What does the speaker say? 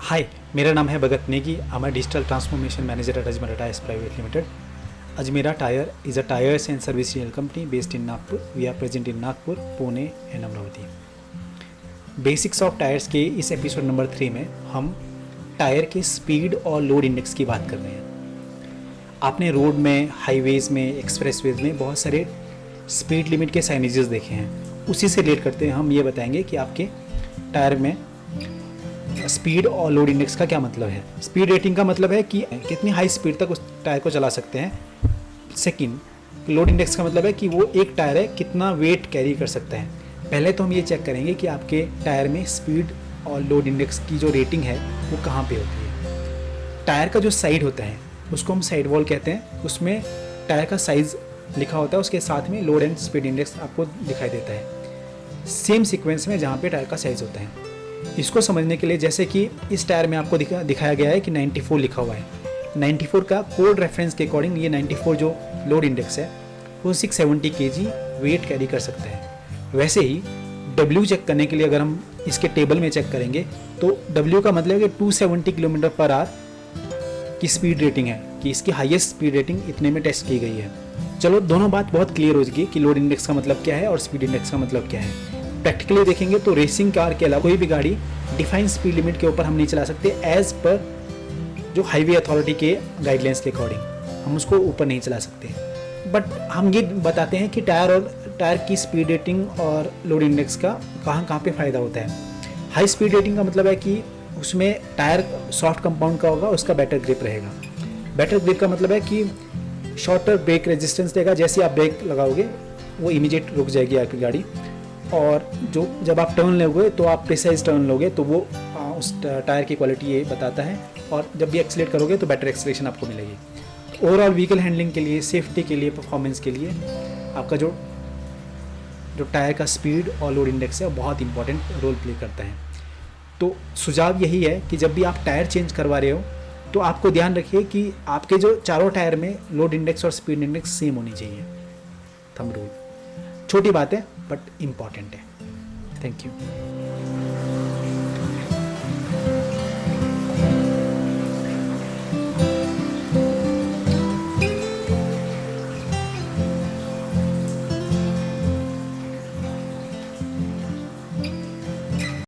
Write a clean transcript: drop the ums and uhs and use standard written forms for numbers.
हाय, मेरा नाम है Bhagat Negi. I am digital transformation manager at Ajmera tyres private limited. Ajmera Tire is a tires and service rental company based in Nagpur. We are present in Nagpur, Pune and Amravati. Basics of tyres के इस episode number 3 में हम tyre के speed और load index की बात कर रहे हैं. आपने रोड में, हाईवेज़ में, एक्सप्रेसवेज में बहुत सारे स्पीड लिमिट के साइनेजेस देखे हैं. उसी से रिलेट करते हैं हम ये बताएंगे कि आपके टायर में स्पीड और लोड इंडेक्स का क्या मतलब है. स्पीड रेटिंग का मतलब है कि कितनी हाई स्पीड तक उस टायर को चला सकते हैं. सेकंड, लोड इंडेक्स का मतलब है कि वो एक टायर है कितना वेट कैरी कर सकता है. पहले तो हम ये चेक करेंगे कि आपके टायर में स्पीड और लोड इंडेक्स की जो रेटिंग है वो कहाँ पे होती है. टायर का जो साइड होता है उसको हम साइड वॉल कहते हैं. उसमें टायर का साइज़ लिखा होता है, उसके साथ में लोड एंड स्पीड इंडेक्स आपको दिखाई देता है सेम सीक्वेंस में जहाँ पे टायर का साइज़ होता है. इसको समझने के लिए जैसे कि इस टायर में आपको दिखाया गया है कि 94 लिखा हुआ है. 94 का कोड रेफरेंस के अकॉर्डिंग ये 94 जो लोड इंडेक्स है वो 670 kg वेट कैरी कर सकता है. वैसे ही W चेक करने के लिए अगर हम इसके टेबल में चेक करेंगे तो W का मतलब है कि 270 किलोमीटर पर आवर की स्पीड रेटिंग है, कि इसकी हाईएस्ट स्पीड रेटिंग इतने में टेस्ट की गई है. चलो, दोनों बात बहुत क्लियर हो गई कि लोड इंडेक्स का मतलब क्या है और स्पीड इंडेक्स का मतलब क्या है. प्रैक्टिकली देखेंगे तो रेसिंग कार के अलावा कोई भी गाड़ी डिफाइन स्पीड लिमिट के ऊपर हम नहीं चला सकते. एज पर जो हाईवे अथॉरिटी के गाइडलाइंस के अकॉर्डिंग हम उसको ऊपर नहीं चला सकते. बट हम ये बताते हैं कि टायर की स्पीड रेटिंग और लोड इंडेक्स का कहाँ पे फ़ायदा होता है. हाई स्पीड रेटिंग का मतलब है कि उसमें टायर सॉफ्ट कंपाउंड का होगा, उसका बेटर ग्रिप रहेगा. बेटर ग्रिप का मतलब है कि शॉर्टर ब्रेक रेजिस्टेंस देगा. जैसे आप ब्रेक लगाओगे वो इमीडिएट रुक जाएगी आपकी गाड़ी. और जो जब आप टर्न लोगे तो आप प्रिसाइज टर्न लोगे तो वो उस टायर की क्वालिटी ये बताता है. और जब भी एक्सीलेट करोगे तो बेटर एक्सीलरेशन आपको मिलेगी. ओवरऑल व्हीकल हैंडलिंग के लिए, सेफ्टी के लिए, परफॉर्मेंस के लिए आपका जो टायर का स्पीड और लोड इंडेक्स है वो बहुत इंपॉर्टेंट रोल प्ले करता है. तो सुझाव यही है कि जब भी आप टायर चेंज करवा रहे हो तो आपको ध्यान रखिए कि आपके जो चारों टायर में लोड इंडेक्स और स्पीड इंडेक्स सेम होनी चाहिए. थंब रूल, छोटी बात है बट इम्पॉर्टेंट है. Thank you.